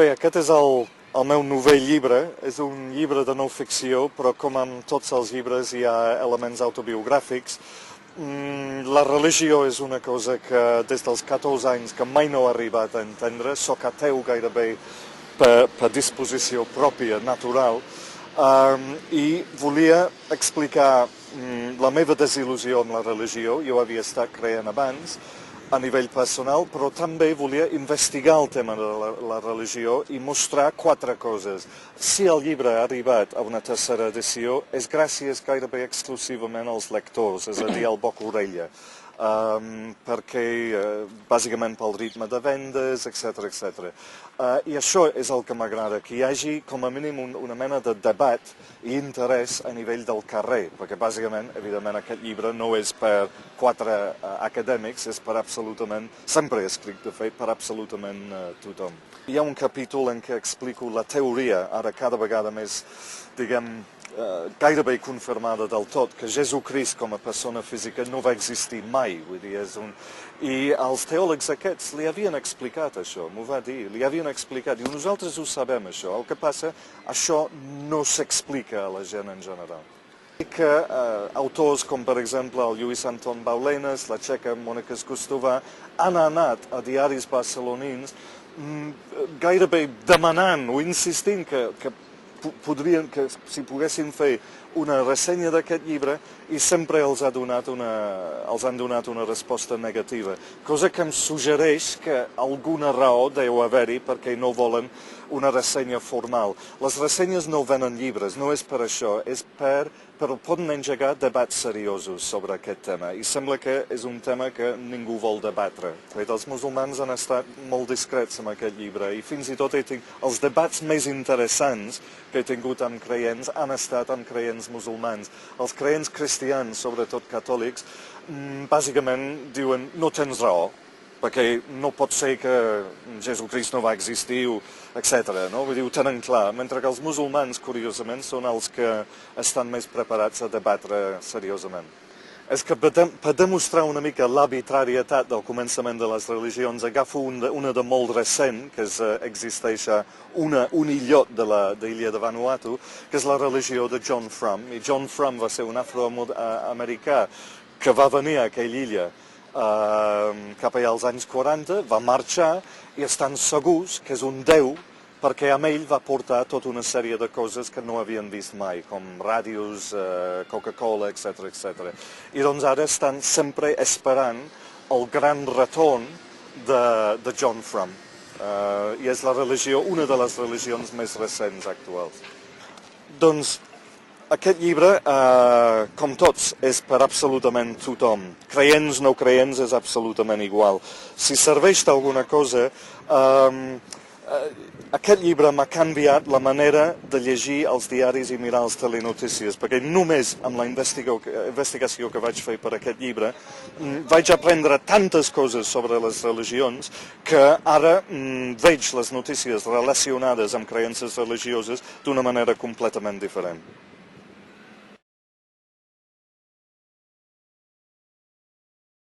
Bé, aquest és el meu novè llibre. És un llibre de no ficció, però com amb tots els llibres hi ha elements autobiogràfics. La religió és una cosa que des dels 14 anys que mai no he arribat a entendre, soc ateu gairebé per disposició pròpia, natural, i volia explicar la meva desil·lusió amb la religió. Jo havia estat creient abans, a nivell personal, però també volia investigar el tema de la religió i mostrar 4 coses. Si el llibre ha arribat a una tercera edició, és gràcies gairebé exclusivament als lectors, és a dir, al boca-orella, perquè, bàsicament pel ritme de vendes, etc. I això és el que m'agrada, que hi hagi com a mínim una mena de debat i interès a nivell del carrer, perquè bàsicament, evidentment, aquest llibre no és per 4 acadèmics, és per absolutament, sempre he escrit de fet, per absolutament tothom. Hi ha un capítol en què explico la teoria, ara cada vegada més, diguem, gairebé confirmada del tot, que Jesucrist com a persona física no va existir mai, vull dir, I els teòlegs aquests li havien explicat això, m'ho va dir, li havien explicat, i nosaltres ho sabem això, el que passa, això no s'explica a la gent en general. Que autors com per exemple el Lluís Anton Baulenes, la txeca Mònica Skostová, han anat a diaris barcelonins gairebé demanant o insistint que si poguessin fer una ressenya d'aquest llibre, i sempre els han donat una resposta negativa, cosa que em suggereix que alguna raó deu haver-hi perquè no volen una ressenya formal. Les ressenyes no venen llibres, no és per això, és però poden engegar debats seriosos sobre aquest tema, i sembla que és un tema que ningú vol debatre. Els musulmans han estat molt discrets amb aquest llibre, i fins i tot els debats més interessants que he tingut amb creients han estat amb creients musulmans. Els creients cristians, sobretot catòlics, bàsicament diuen no tens raó, perquè no pot ser que Jesucrist no va existir, etc. No? Vull dir, ho tenen clar, mentre que els musulmans, curiosament, són els que estan més preparats a debatre seriosament. És que per demostrar una mica l'arbitrarietat del començament de les religions, agafo una de molt recent, que existeix a un illot de l'illa de Vanuatu, que és la religió de John Frum. I John Frum va ser un afroamericà que va venir a aquella illa cap allà als anys 40, va marxar i estan segurs que és un déu perquè amb ell va portar tota una sèrie de coses que no havien vist mai, com ràdios, Coca-Cola, etc. I doncs ara estan sempre esperant el gran retorn de John Frum. I és una de les religions més recents actuals. Doncs aquest llibre, com tots, és per absolutament tothom. Creients, no creients, és absolutament igual. Si serveix d'alguna cosa, aquest llibre m'ha canviat la manera de llegir els diaris i mirar els telenotícies, perquè només amb la investigació que vaig fer per aquest llibre vaig aprendre tantes coses sobre les religions que ara veig les notícies relacionades amb creences religioses d'una manera completament diferent.